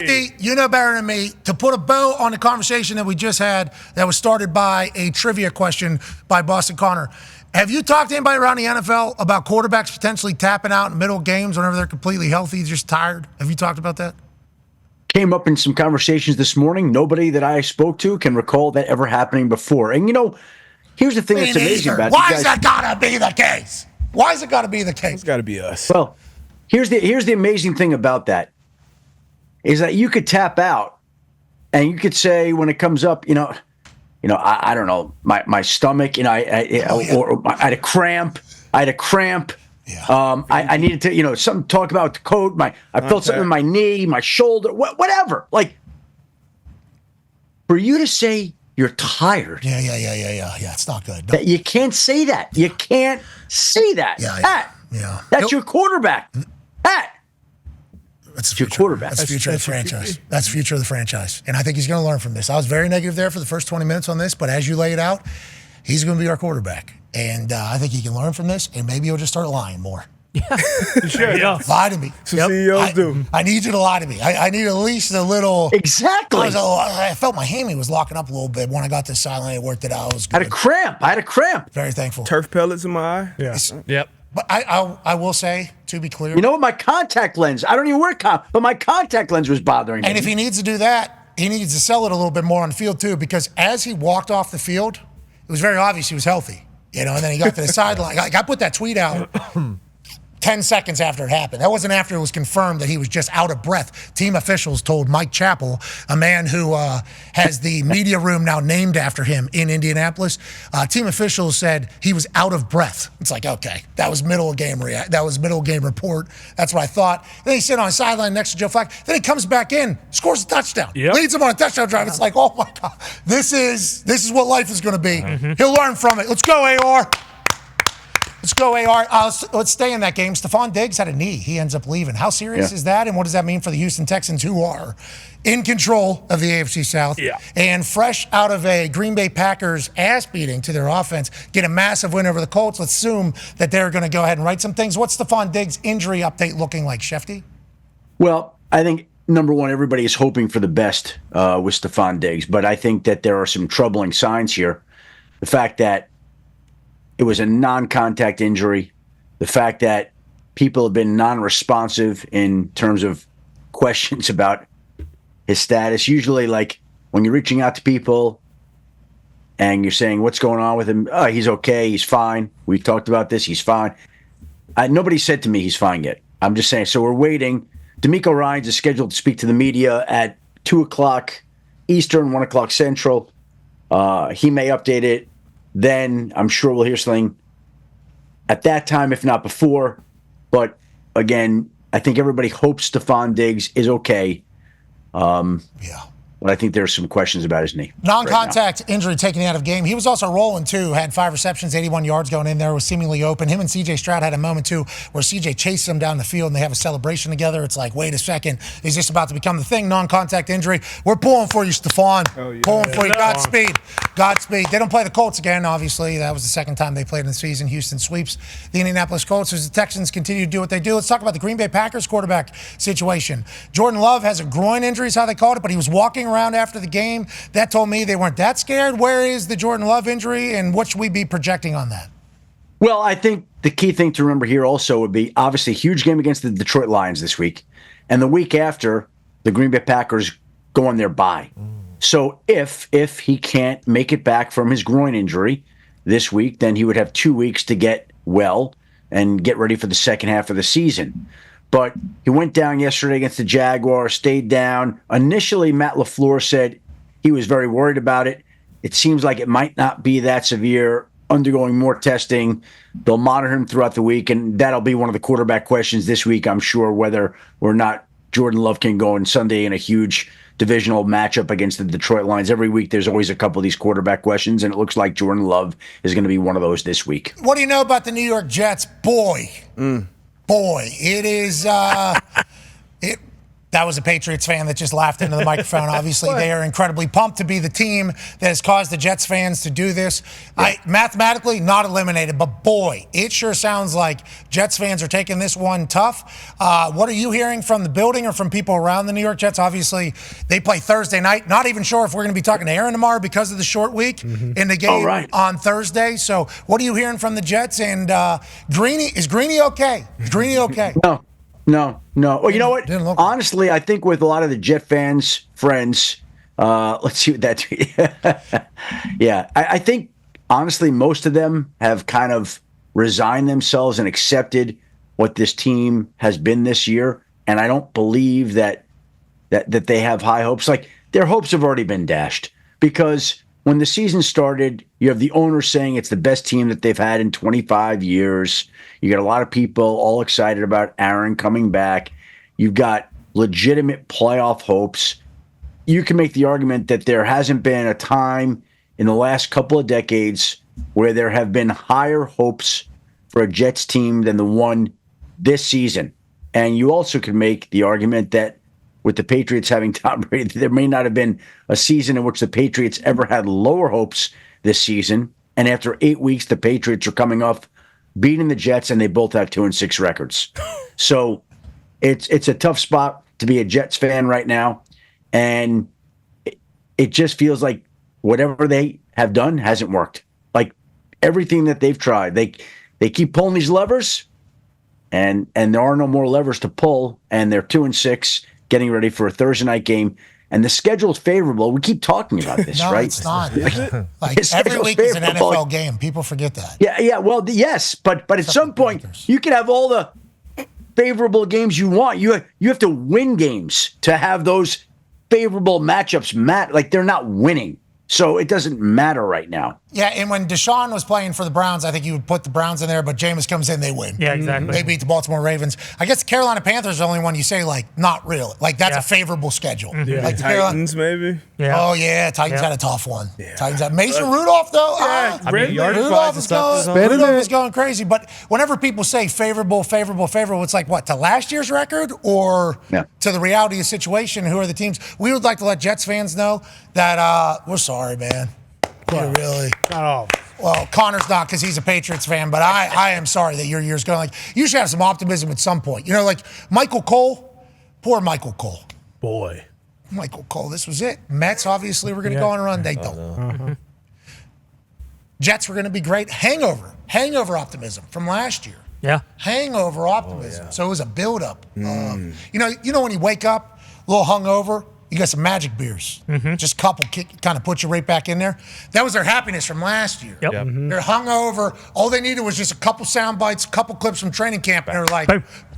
You know better than me. To put a bow on the conversation that we just had that was started by a trivia question by Boston Connor, have you talked to anybody around the NFL about quarterbacks potentially tapping out in the middle of games whenever they're completely healthy, just tired? Have you talked about that? Came up in some conversations this morning. Nobody that I spoke to can recall that ever happening before. And, here's the thing that's amazing about it. Why is that got to be the case? Why is it got to be the case? It's got to be us. Well, here's the amazing thing about that is that you could tap out and you could say when it comes up, I don't know, my stomach, I had a cramp. Yeah. I needed to, something talk about the coat. I felt something in my knee, my shoulder, whatever. Like, for you to say you're tired. Yeah. It's not good. That you can't say that. You can't say that. Pat. Yeah. That's your quarterback. Pat. That's your quarterback. That's the future of the franchise. That's the future of the franchise. And I think he's going to learn from this. I was very negative there for the first 20 minutes on this, but as you lay it out, he's going to be our quarterback. And I think he can learn from this, and maybe he'll just start lying more. Yeah. Lie to me. CEOs do. I need you to lie to me. I need at least a little. Exactly. I felt my hammy was locking up a little bit when I got this sideline. It worked it out. I had a cramp. Very thankful. Turf pellets in my eye. Yeah. Yep. But I will say, to be clear. You know what? My contact lens, I don't even wear but my contact lens was bothering me. And if he needs to do that, he needs to sell it a little bit more on the field, too, because as he walked off the field, it was very obvious he was healthy. And then he got to the sideline. I put that tweet out 10 seconds after it happened. That wasn't after it was confirmed that he was just out of breath. Team officials told Mike Chappell, a man who has the media room now named after him in Indianapolis, team officials said he was out of breath. It's like, okay, that was middle of game report. That's what I thought. Then he sit on a sideline next to Joe Flacco. Then he comes back in, scores a touchdown, leads him on a touchdown drive. It's like, oh my God, this is what life is going to be. Mm-hmm. He'll learn from it. Let's go, AR. Let's go, AR. Let's stay in that game. Stephon Diggs had a knee. He ends up leaving. How serious is that, and what does that mean for the Houston Texans, who are in control of the AFC South and fresh out of a Green Bay Packers ass-beating to their offense, get a massive win over the Colts? Let's assume that they're going to go ahead and write some things. What's Stephon Diggs' injury update looking like, Schefty? Well, I think, number one, everybody is hoping for the best with Stephon Diggs, but I think that there are some troubling signs here. The fact that it was a non-contact injury. The fact that people have been non-responsive in terms of questions about his status. Usually, like, when you're reaching out to people and you're saying, what's going on with him? Oh, he's okay. He's fine. We've talked about this. He's fine. Nobody said to me he's fine yet. I'm just saying. So we're waiting. D'Amico Ryans is scheduled to speak to the media at 2 o'clock Eastern, 1 o'clock Central. He may update it. Then I'm sure we'll hear something at that time, if not before. But again, I think everybody hopes Stephon Diggs is okay. But I think there's some questions about his knee. Non-contact injury taken out of game. He was also rolling, too. Had 5 receptions, 81 yards going in there. Was seemingly open. Him and C.J. Stroud had a moment, too, where C.J. chased him down the field, and they have a celebration together. It's like, wait a second. Is this about to become the thing? Non-contact injury. We're pulling for you, Stephon. Oh, yeah. Pulling for you. Godspeed. They don't play the Colts again, obviously. That was the second time they played in the season. Houston sweeps the Indianapolis Colts as the Texans continue to do what they do. Let's talk about the Green Bay Packers quarterback situation. Jordan Love has a groin injury is how they called it, but he was walking around after the game. That told me they weren't that scared. Where is the Jordan Love injury, and what should we be projecting on that? Well, I think the key thing to remember here also would be obviously a huge game against the Detroit Lions this week. And the week after, the Green Bay Packers go on their bye. So if he can't make it back from his groin injury this week, then he would have 2 weeks to get well and get ready for the second half of the season. But he went down yesterday against the Jaguars, stayed down. Initially, Matt LaFleur said he was very worried about it. It seems like it might not be that severe, undergoing more testing. They'll monitor him throughout the week, and that'll be one of the quarterback questions this week, I'm sure, whether or not Jordan Love can go on Sunday in a huge divisional matchup against the Detroit Lions. Every week there's always a couple of these quarterback questions, and it looks like Jordan Love is going to be one of those this week. What do you know about the New York Jets? Boy, it is That was a Patriots fan that just laughed into the microphone. Obviously, they are incredibly pumped to be the team that has caused the Jets fans to do this. Mathematically, not eliminated, but boy, it sure sounds like Jets fans are taking this one tough. What are you hearing from the building or from people around the New York Jets? Obviously, they play Thursday night. Not even sure if we're going to be talking to Aaron tomorrow because of the short week in the game on Thursday. So what are you hearing from the Jets? And is Greeny okay? Is Greeny okay? No. Well, you know what? Honestly, I think with a lot of the Jet fans, friends, let's see what that. Yeah, I think honestly most of them have kind of resigned themselves and accepted what this team has been this year, and I don't believe that they have high hopes. Like their hopes have already been dashed because when the season started, you have the owner saying it's the best team that they've had in 25 years. You got a lot of people all excited about Aaron coming back. You've got legitimate playoff hopes. You can make the argument that there hasn't been a time in the last couple of decades where there have been higher hopes for a Jets team than the one this season. And you also can make the argument that with the Patriots having Tom Brady, there may not have been a season in which the Patriots ever had lower hopes this season. And after 8 weeks, the Patriots are coming off beating the Jets, and they both have 2-6 records. So it's a tough spot to be a Jets fan right now. And it just feels like whatever they have done hasn't worked. Like everything that they've tried, they keep pulling these levers, and there are no more levers to pull, and they're 2-6. Getting ready for a Thursday night game, and the schedule is favorable. We keep talking about this, no, right? It's not. Like every week is an NFL game. People forget that. Yeah. Well, yes, but at some point, you can have all the favorable games you want. You have to win games to have those favorable matchups. Like they're not winning, so it doesn't matter right now. Yeah, and when Deshaun was playing for the Browns, I think you would put the Browns in there, but Jameis comes in, they win. Yeah, exactly. They beat the Baltimore Ravens. I guess the Carolina Panthers are the only one you say, like, not real. Like, that's a favorable schedule. Yeah, like the Titans, maybe. Yeah. Oh, yeah, Titans had a tough one. Yeah. Titans had Mason Rudolph, though. Rudolph is going crazy. But whenever people say favorable, it's like, what, to last year's record or to the reality of the situation? Who are the teams? We would like to let Jets fans know that we're sorry, man. Yeah, really. Not all. Well, Connor's not because he's a Patriots fan, but I am sorry that your year's going. Like, you should have some optimism at some point. You know, like Michael Cole, poor Michael Cole. Boy. Michael Cole, this was it. Mets, obviously, were going to go on a run. They don't. Jets were going to be great. Hangover optimism from last year. Yeah. Hangover optimism. So it was a buildup. You know when you wake up a little hungover, you got some magic beers. Just a couple kind of put you right back in there. That was their happiness from last year. Yep. They're hungover. All they needed was just a couple sound bites, a couple clips from training camp, and they're like,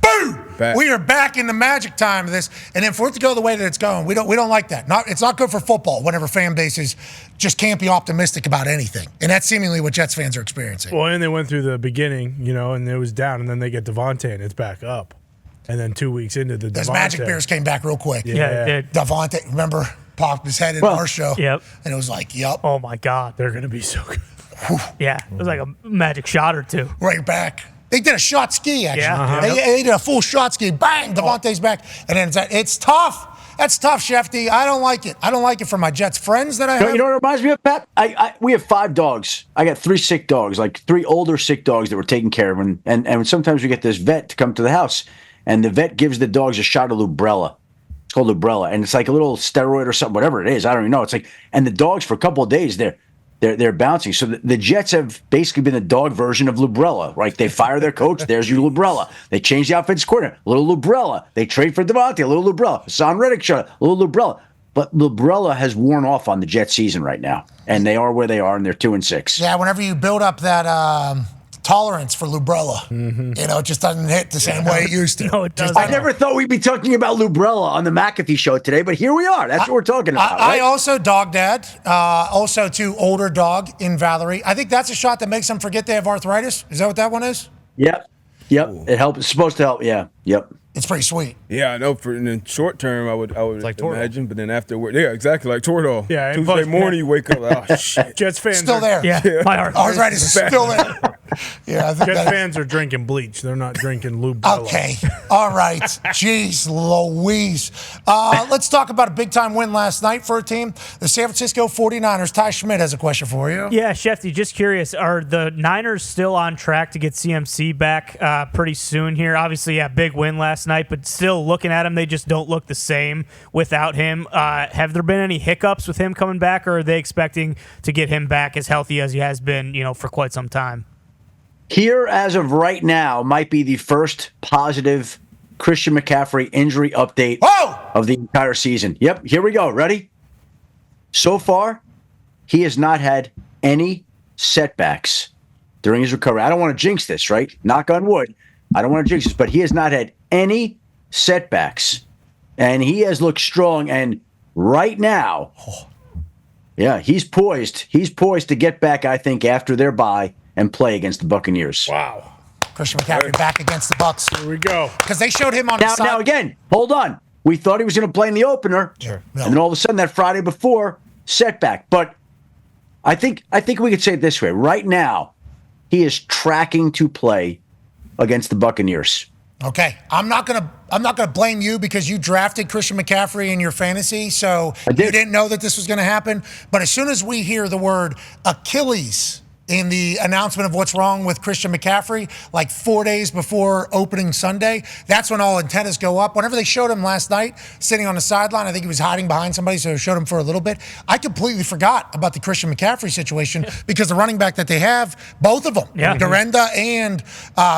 boom! We are back in the magic time of this. And then for it to go the way that it's going, we don't like that. It's not good for football whenever fan bases just can't be optimistic about anything. And that's seemingly what Jets fans are experiencing. Well, and they went through the beginning, and it was down, and then they get Devontae, and it's back up. And then 2 weeks into the Those magic beers came back real quick. Yeah, it did. Devontae, remember, popped his head in our show. Yep. And it was like, yep. Oh, my God. They're going to be so good. Yeah. It was like a magic shot or two. Right back. They did a shot ski, actually. Yeah. They did a full shot ski. Bang! Devontae's back. And then it's tough. That's tough, Schefty. I don't like it. I don't like it for my Jets friends that I have. You know what it reminds me of, Pat? We have 5 dogs. I got 3 sick dogs, like 3 older sick dogs that we're taking care of. And sometimes we get this vet to come to the house. And the vet gives the dogs a shot of Lubrella. It's called Lubrella, and it's like a little steroid or something, whatever it is. I don't even know. It's like, and the dogs for a couple of days they're bouncing. So the Jets have basically been the dog version of Lubrella, right? They fire their coach. There's your Lubrella. They change the offensive coordinator. A little Lubrella. They trade for Devontae. A little Lubrella. Hassan Reddick shot a little Lubrella. But Lubrella has worn off on the Jets season right now, and they are where they are, and they're 2-6. Yeah, whenever you build up that tolerance for Lubrella. It just doesn't hit the same way it used to. No, it doesn't. I never thought we'd be talking about Lubrella on the McAfee Show today, but here we are. That's what we're talking about. I also dog dad, also to older dog in Valerie. I think that's a shot that makes them forget they have arthritis. Is that what that one is? Yep. Ooh. It helps. It's supposed to help. Yeah. Yep. It's pretty sweet. Yeah, I know. In the short term, I would like imagine, but then afterward, yeah, exactly like Tordal. Yeah, Tuesday morning, you wake up, oh shit. Jets fans still there. Yeah, my arthritis is still there. Yeah, I think Jets that, fans are drinking bleach. They're not drinking lube. Bello. okay. All right. Jeez Louise. Let's talk about a big-time win last night for a team. The San Francisco 49ers. Ty Schmidt has a question for you. Yeah, Schefty, just curious, are the Niners still on track to get CMC back pretty soon here? Obviously, yeah, big win last night, but still looking at him, they just don't look the same without him. Have there been any hiccups with him coming back, or are they expecting to get him back as healthy as he has been, for quite some time? Here, as of right now, might be the first positive Christian McCaffrey injury update of the entire season. Yep, here we go. Ready? So far, he has not had any setbacks during his recovery. I don't want to jinx this, right? Knock on wood. I don't want to jinx this, but he has not had any setbacks. And he has looked strong. And right now, yeah, he's poised. He's poised to get back, I think, after their bye and play against the Buccaneers. Wow. Christian McCaffrey back against the Bucs. Here we go. Because they showed him on the side. Now, again, hold on. We thought he was going to play in the opener. Sure. No. And then all of a sudden, that Friday before, setback. But I think we could say it this way. Right now, he is tracking to play against the Buccaneers. Okay, I'm not gonna blame you because you drafted Christian McCaffrey in your fantasy, so you didn't know that this was going to happen. But as soon as we hear the word Achilles in the announcement of what's wrong with Christian McCaffrey, like 4 days before opening Sunday, that's when all antennas go up. Whenever they showed him last night sitting on the sideline, I think he was hiding behind somebody, so they showed him for a little bit. I completely forgot about the Christian McCaffrey situation because the running back that they have, both of them, Dorenda and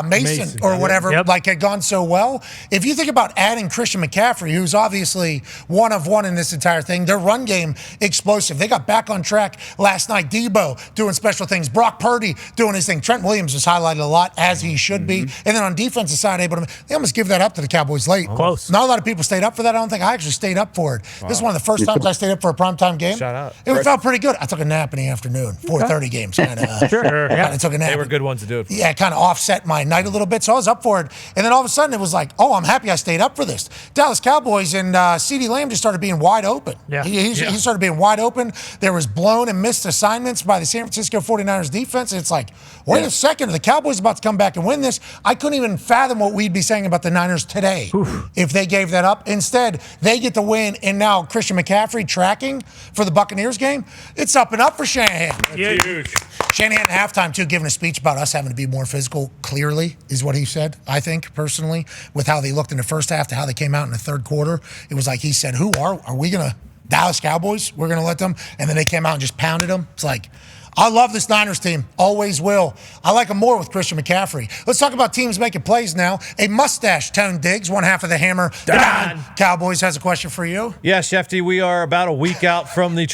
Mason or whatever, had gone so well. If you think about adding Christian McCaffrey, who's obviously one of one in this entire thing, their run game explosive. They got back on track last night. Debo doing special things. Brock Purdy doing his thing. Trent Williams was highlighted a lot, as he should be. And then on defensive side, they almost give that up to the Cowboys late. Close. Not a lot of people stayed up for that. I don't think I actually stayed up for it. Wow. This is one of the first times I stayed up for a primetime game. Shout out. It felt pretty good. I took a nap in the afternoon. 4:30 games. Kind of took a nap. They were good ones to do it for. Yeah, it kind of offset my night a little bit. So I was up for it. And then all of a sudden it was like, oh, I'm happy I stayed up for this. Dallas Cowboys and CeeDee Lamb just started being wide open. Yeah. He started being wide open. There was blown and missed assignments by the San Francisco 49ers defense. It's like, wait a second, the Cowboys about to come back and win this. I couldn't even fathom what we'd be saying about the Niners today if they gave that up. Instead, they get the win, and now Christian McCaffrey tracking for the Buccaneers game. It's up and up for Shanahan. Yeah, huge. Shanahan at halftime, too, giving a speech about us having to be more physical, clearly, is what he said, I think, personally, with how they looked in the first half to how they came out in the third quarter. It was like he said, are we going to, Dallas Cowboys, we're going to let them? And then they came out and just pounded them. It's like, I love this Niners team. Always will. I like them more with Christian McCaffrey. Let's talk about teams making plays now. A mustache-toned Diggs, one half of the hammer. Don Cowboys has a question for you. Yeah, Schefty, we are about a week out from the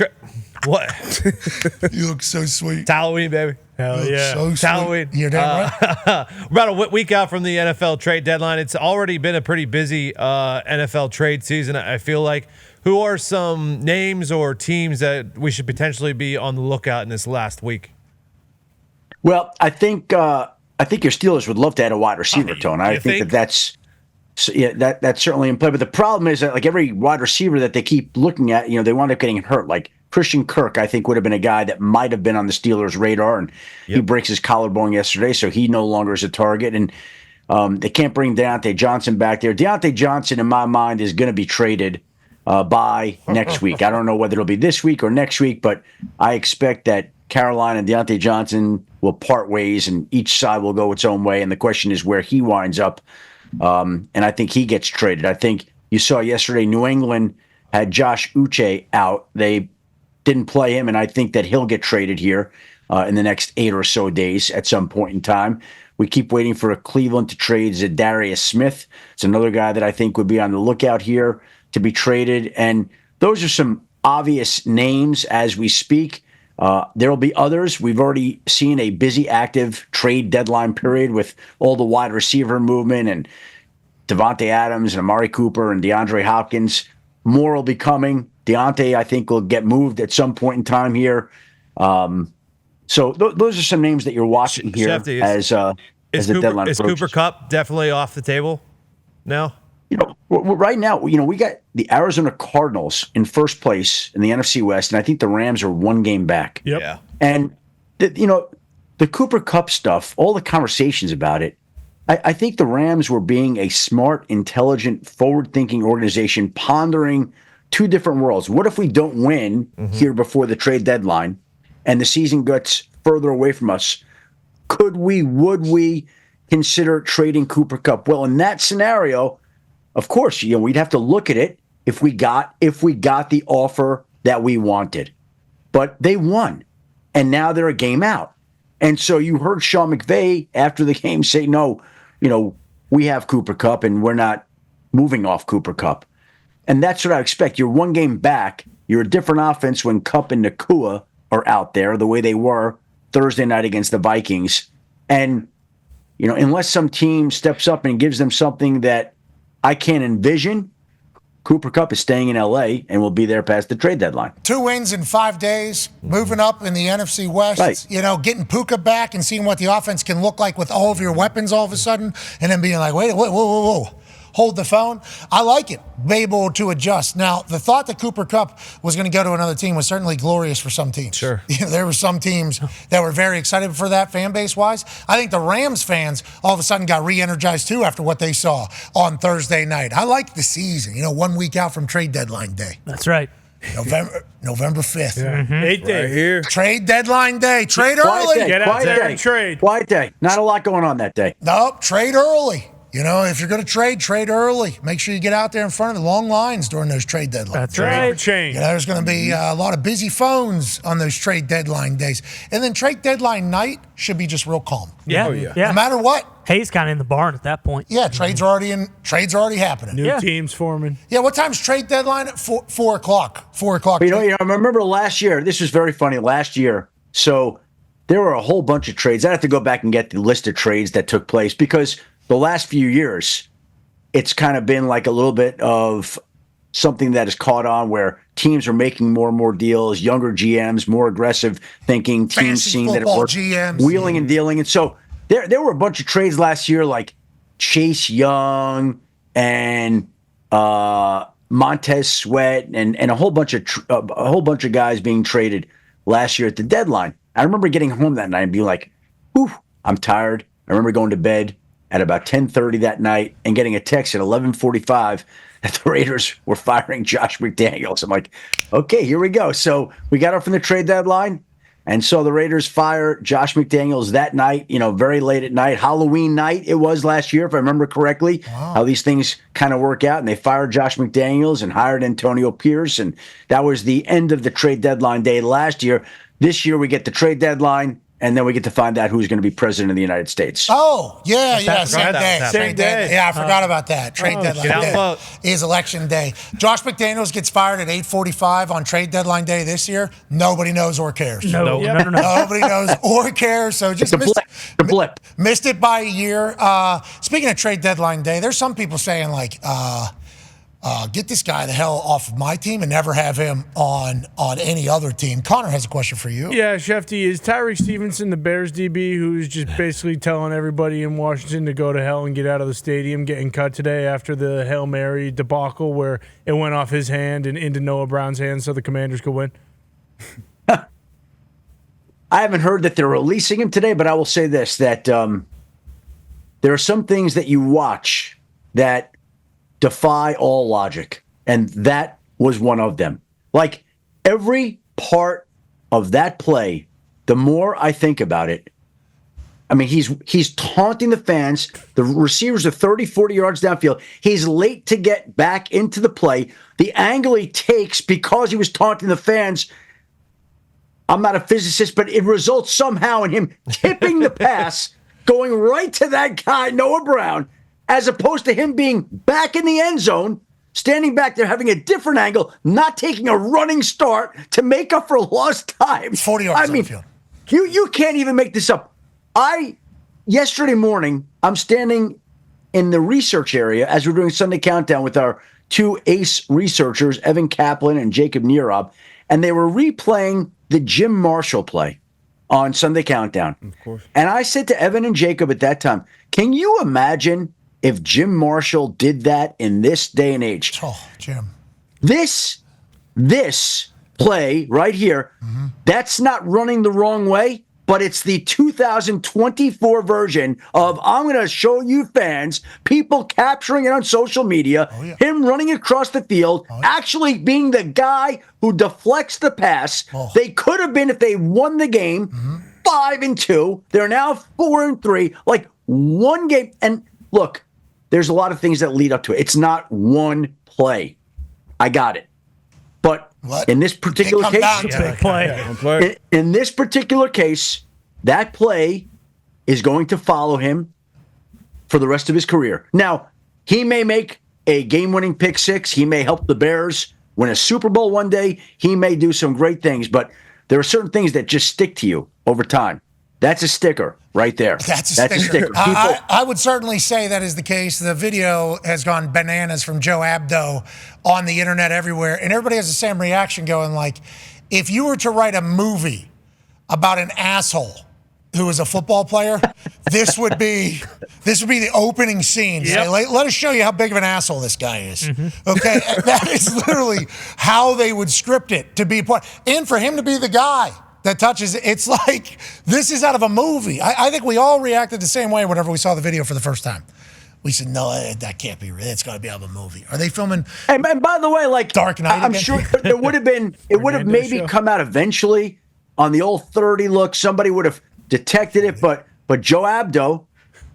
What? You look so sweet. It's Halloween, baby. Hell yeah. So It's Halloween. You're damn right. We're about a week out from the NFL trade deadline. It's already been a pretty busy NFL trade season, I feel like. Who are some names or teams that we should potentially be on the lookout in this last week? Well, I think your Steelers would love to add a wide receiver, Tone. I think that's certainly in play. But the problem is that like every wide receiver that they keep looking at, they wind up getting hurt. Like Christian Kirk, I think would have been a guy that might have been on the Steelers' radar, and he breaks his collarbone yesterday, so he no longer is a target. And they can't bring Deontay Johnson back there. Deontay Johnson, in my mind, is going to be traded by next week. I don't know whether it'll be this week or next week, but I expect that Carolina and Deontay Johnson will part ways and each side will go its own way. And the question is where he winds up. And I think he gets traded. I think you saw yesterday New England had Josh Uche out. They didn't play him, and I think that he'll get traded here in the next 8 or so days at some point in time. We keep waiting for Cleveland to trade Zadarius Smith. It's another guy that I think would be on the lookout here to be traded. And those are some obvious names as we speak. There will be others. We've already seen a busy, active trade deadline period with all the wide receiver movement and Devontae Adams and Amari Cooper and DeAndre Hopkins. More will be coming. Deontay, I think, will get moved at some point in time here. So those are some names that you're watching here Schefty, as the deadline approaches. Is Cooper Kupp definitely off the table now? Right now, we got the Arizona Cardinals in first place in the NFC West, and I think the Rams are one game back. Yep. Yeah. And, the the Cooper Kupp stuff, all the conversations about it, I think the Rams were being a smart, intelligent, forward-thinking organization pondering two different worlds. What if we don't win here before the trade deadline and the season gets further away from us? Would we consider trading Cooper Kupp? Well, in that scenario, of course, we'd have to look at it if we got the offer that we wanted. But they won, and now they're a game out. And so you heard Sean McVay after the game say, no, we have Cooper Kupp, and we're not moving off Cooper Kupp. And that's what I expect. You're one game back. You're a different offense when Kupp and Nakua are out there the way they were Thursday night against the Vikings. And, unless some team steps up and gives them something that I can't envision, Cooper Kupp is staying in L.A. and will be there past the trade deadline. 2 wins in 5 days, moving up in the NFC West. Right. Getting Puka back and seeing what the offense can look like with all of your weapons all of a sudden, and then being like, wait, whoa. Hold the phone. I like it. Be able to adjust. Now, the thought that Cooper Kupp was going to go to another team was certainly glorious for some teams. Sure. There were some teams that were very excited for that fan base-wise. I think the Rams fans all of a sudden got re-energized, too, after what they saw on Thursday night. I like the season, 1 week out from trade deadline day. That's right. November 5th. Yeah. 8 days. Right here. Trade deadline day. Trade Quiet early. day, Get out quiet there day. and trade. Quiet day. Not a lot going on that day. Nope, trade early. If you're going to trade early. Make sure you get out there in front of the long lines during those trade deadlines. That's Trade right. for change. There's going to be a lot of busy phones on those trade deadline days. And then trade deadline night should be just real calm. Yeah. Oh, yeah. No matter what. Hayes kind of in the barn at that point. Yeah, trades are already happening. New Yeah. teams forming. Yeah, what time's trade deadline? At 4 o'clock. 4 o'clock. I remember last year, this was very funny, last year. So there were a whole bunch of trades. I have to go back and get the list of trades that took place because the last few years, it's kind of been like a little bit of something that has caught on where teams are making more and more deals, younger GMs, more aggressive thinking, teams Fantasy seeing that it football works, GMs. wheeling and dealing. And so there were a bunch of trades last year like Chase Young and Montez Sweat and a whole bunch of guys being traded last year at the deadline. I remember getting home that night and being like, "Whew, I'm tired." I remember going to bed at about 10:30 that night and getting a text at 11:45 that the Raiders were firing Josh McDaniels. I'm like, okay, here we go. So we got up from the trade deadline and saw the Raiders fire Josh McDaniels that night, very late at night. Halloween night it was last year, if I remember correctly, how these things kind of work out. And they fired Josh McDaniels and hired Antonio Pierce. And that was the end of the trade deadline day last year. This year we get the trade deadline. And then we get to find out who's going to be president of the United States. Oh, yeah, same day. Same day. Yeah, I forgot about that. Trade deadline get out day vote. is election day. Josh McDaniels gets fired at 8:45 on trade deadline day this year. Nobody knows or cares. No. Nobody knows or cares. So just It's a blip. missed it by a year. Speaking of trade deadline day, there's some people saying get this guy the hell off of my team and never have him on any other team. Connor has a question for you. Yeah, Schefty, is Tyreek Stevenson the Bears DB who's just basically telling everybody in Washington to go to hell and get out of the stadium, getting cut today after the Hail Mary debacle where it went off his hand and into Noah Brown's hands so the Commanders could win? I haven't heard that they're releasing him today, but I will say this, that there are some things that you watch that defy all logic, and that was one of them. Like, every part of that play, the more I think about it, I mean, he's taunting the fans. The receivers are 30, 40 yards downfield. He's late to get back into the play. The angle he takes because he was taunting the fans, I'm not a physicist, but it results somehow in him tipping the pass, going right to that guy, Noah Brown, as opposed to him being back in the end zone, standing back there, having a different angle, not taking a running start to make up for lost time. 40 yards I mean, on the field. You can't even make this up. Yesterday morning, I'm standing in the research area as we're doing Sunday Countdown with our two ace researchers, Evan Kaplan and Jacob Nierob, and they were replaying the Jim Marshall play on Sunday Countdown. Of course. And I said to Evan and Jacob at that time, can you imagine if Jim Marshall did that in this day and age? Oh, Jim. This play right here, that's not running the wrong way, but it's the 2024 version of I'm going to show you fans, people capturing it on social media, him running across the field, actually being the guy who deflects the pass. They could have been, if they won the game, 5-2. They're now 4-3. Like one game. And look, there's a lot of things that lead up to it. It's not one play. I got it. But in this particular case, Big play. in this particular case, that play is going to follow him for the rest of his career. Now, he may make a game-winning pick six. He may help the Bears win a Super Bowl one day. He may do some great things, but there are certain things that just stick to you over time. That's a sticker right there. That's a sticker. I would certainly say that is the case. The video has gone bananas from Joe Abdo on the internet everywhere, and everybody has the same reaction going like, if you were to write a movie about an asshole who is a football player, this would be the opening scene. Yep. Say, let us show you how big of an asshole this guy is. Okay, that is literally how they would script it to be part, and for him to be the guy that touches it. It's like this is out of a movie. I think we all reacted the same way whenever we saw the video for the first time. We said, no, that can't be real. It's got to be out of a movie. Are they filming? And by the way, like Dark Knight I'm again? sure there would have been. It would have maybe come out eventually on the old 30 look. Somebody would have detected it, but Joe Abdo,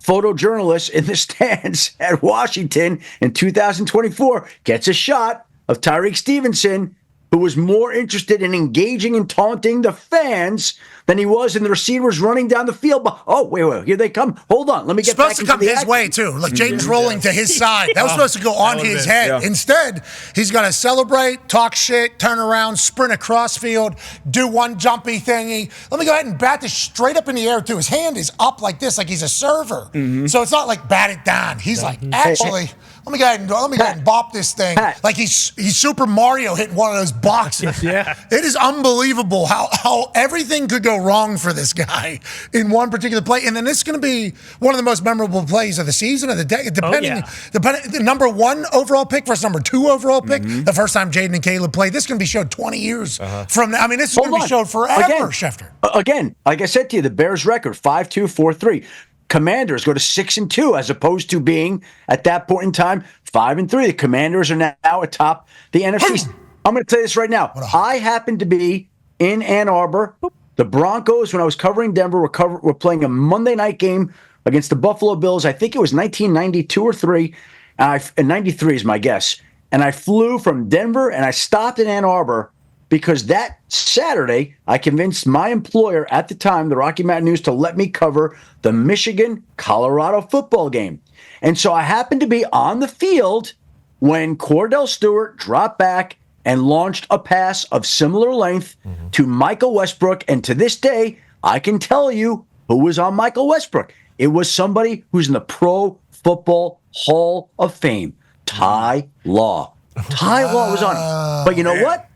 photojournalist in the stands at Washington in 2024, gets a shot of Tyreek Stevenson, who was more interested in engaging and taunting the fans than he was in the receivers running down the field. But, wait, here they come. Hold on, let me get back into the supposed to come his way, too. Look, Jayden's rolling to his side. That was supposed to go on his head. Yeah. Instead, he's going to celebrate, talk shit, turn around, sprint across field, do one jumpy thingy. Let me go ahead and bat this straight up in the air, too. His hand is up like this, like he's a server. So it's not like bat it down. He's like, actually, let me go ahead and bop this thing. Like he's Super Mario hitting one of those boxes. It is unbelievable how everything could go wrong for this guy in one particular play. And then this is going to be one of the most memorable plays of the season, of the day, depending the number one overall pick versus number two overall pick. The first time Jayden and Caleb played, this is going to be showed 20 years from now. I mean, this is going to be showed forever, Schefter. Again, like I said to you, the Bears record, 5-2, 4-3. Commanders go to 6-2 as opposed to being at that point in time 5-3. The Commanders are now atop the NFC. I'm going to tell you this right now. I happened to be in Ann Arbor. The Broncos, when I was covering Denver, were playing a Monday night game against the Buffalo Bills. I think it was 1992 or 3, and 93 is my guess. And I flew from Denver and I stopped in Ann Arbor because that Saturday, I convinced my employer at the time, the Rocky Mountain News, to let me cover the Michigan-Colorado football game. And so I happened to be on the field when Cordell Stewart dropped back and launched a pass of similar length to Michael Westbrook. And to this day, I can tell you who was on Michael Westbrook. It was somebody who's in the Pro Football Hall of Fame, Ty Law. Ty Law was on it. But you know what?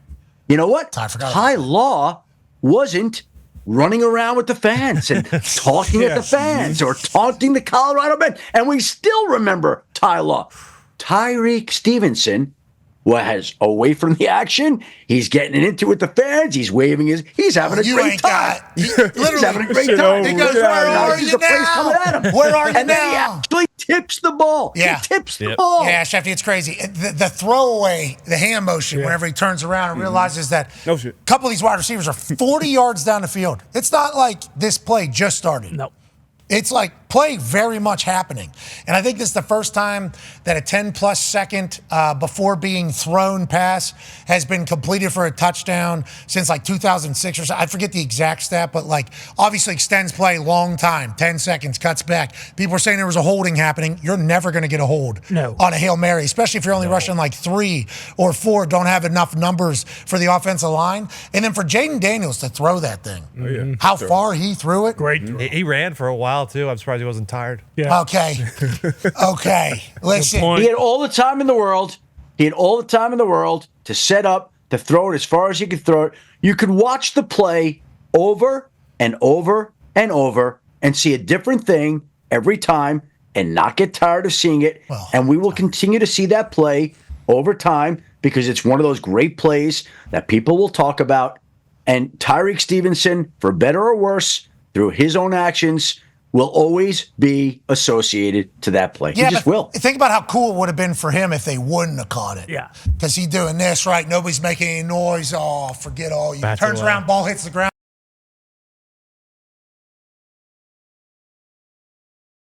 You know what? Ty Law wasn't running around with the fans and talking at the fans or taunting the Colorado men. And we still remember Ty Law. Tyreek Stevenson was away from the action. He's getting into it with the fans. He's waving he's having a great time. He's having a great time. He goes, where are you now? Where are you now? And then he actually tips the ball. Yeah. He tips the ball. Yeah, Schefty, it's crazy. The throwaway, the hand motion, whenever he turns around and realizes that a couple of these wide receivers are 40 yards down the field. It's not like this play just started. No. It's like play very much happening. And I think this is the first time that a 10-plus second before being thrown pass has been completed for a touchdown since like 2006 or so. I forget the exact stat, but like obviously extends play long time, 10 seconds, cuts back. People are saying there was a holding happening. You're never going to get a hold on a Hail Mary, especially if you're only rushing like 3 or 4, don't have enough numbers for the offensive line. And then for Jayden Daniels to throw that thing, how far he threw it. Great. He ran for a while, too. I'm surprised he wasn't tired. Yeah. Okay. Listen. He had all the time in the world. He had all the time in the world to set up, to throw it as far as he could throw it. You could watch the play over and over and over and see a different thing every time and not get tired of seeing it. And we will continue to see that play over time because it's one of those great plays that people will talk about. And Tyreek Stevenson, for better or worse, through his own actions, will always be associated to that play. Yeah, he just but will. Think about how cool it would have been for him if they wouldn't have caught it. Yeah. Because he's doing this, right? Nobody's making any noise. Oh, forget all you. Bats Turns away. around, ball hits the ground.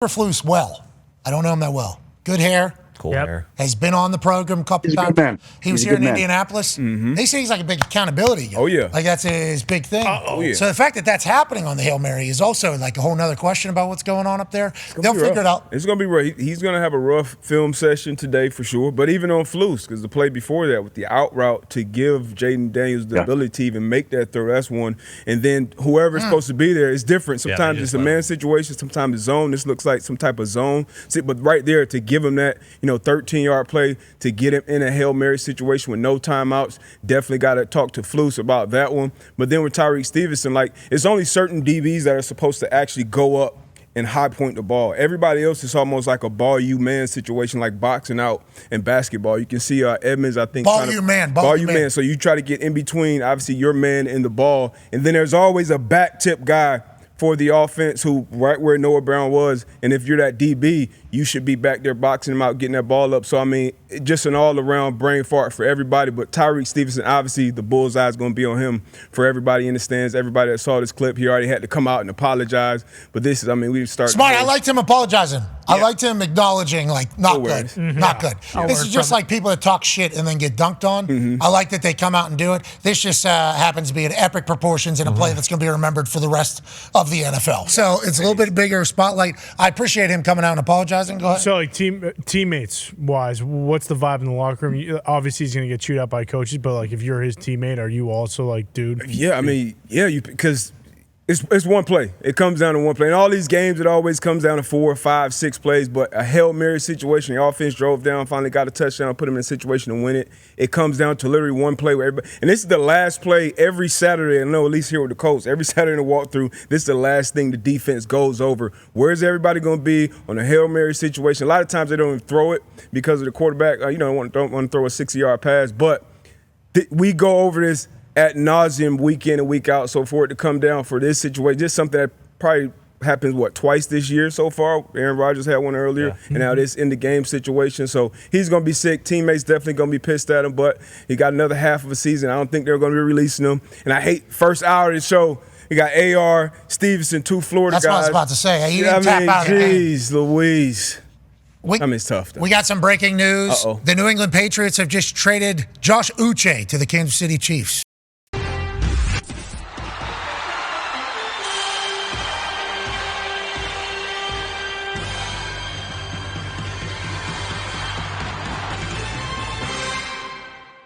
Flus well. I don't know him that well. Good hair. Cool Yep. hair. Has been on the program a couple He's a times. good man. He was He's a here in good man. Indianapolis. They say he's like a big accountability guy. Oh, yeah. Like that's his big thing. Oh, yeah. So the fact that that's happening on the Hail Mary is also like a whole nother question about what's going on up there. They'll figure it out. It's going to be rough. He's going to have a rough film session today for sure. But even on Flus, because the play before that with the out route to give Jayden Daniels the ability to even make that throw, that's one. And then whoever's supposed to be there is different. Sometimes they it's just a let man situation. Sometimes it's zone. This looks like some type of zone. See, but right there to give him that 13-yard play to get him in a Hail Mary situation with no timeouts, definitely got to talk to Flus about that one. But then with Tyreek Stevenson, like it's only certain DBs that are supposed to actually go up and high point the ball. Everybody else is almost like a ball you man situation, like boxing out in basketball. You can see Edmonds, I think. Ball you man. So you try to get in between, obviously, your man and the ball. And then there's always a back tip guy for the offense who right where Noah Brown was. And if you're that DB, you should be back there boxing him out, getting that ball up. So, I mean, just an all-around brain fart for everybody. But Tyreek Stevenson, obviously, the bullseye is going to be on him for everybody in the stands. Everybody that saw this clip, he already had to come out and apologize. But this is, I mean, we start. Smart. I liked him apologizing. I liked him acknowledging, like, not good. Not good. This is just like people that talk shit and then get dunked on. I like that they come out and do it. This just happens to be in epic proportions in a play that's going to be remembered for the rest of the NFL. So it's a little bit bigger spotlight. I appreciate him coming out and apologizing. Go ahead. So, like teammates wise, what's the vibe in the locker room? Obviously, he's going to get chewed out by coaches, but like, if you're his teammate, are you also like, dude? Yeah, I mean, because it's one play. It comes down to one play. In all these games, it always comes down to 4, 5, 6 plays. But a Hail Mary situation, the offense drove down, finally got a touchdown, put them in a situation to win it. It comes down to literally one play where everybody. And this is the last play every Saturday. I know, at least here with the Colts, every Saturday in the walkthrough, this is the last thing the defense goes over. Where's everybody going to be on a Hail Mary situation? A lot of times they don't even throw it because of the quarterback. Don't want to throw a 60-yard pass. But we go over this ad nauseum week in and week out. So for it to come down for this situation, just something that probably happens, twice this year so far. Aaron Rodgers had one earlier, and now this in the game situation. So he's going to be sick. Teammates definitely going to be pissed at him, but he got another half of a season. I don't think they're going to be releasing him. And I hate first hour of the show. You got AR, Stevenson, 2 Florida guys. That's what I was about to say. He didn't tap out of the game. Jeez Louise. It's tough, though. We got some breaking news. Uh-oh. The New England Patriots have just traded Josh Uche to the Kansas City Chiefs.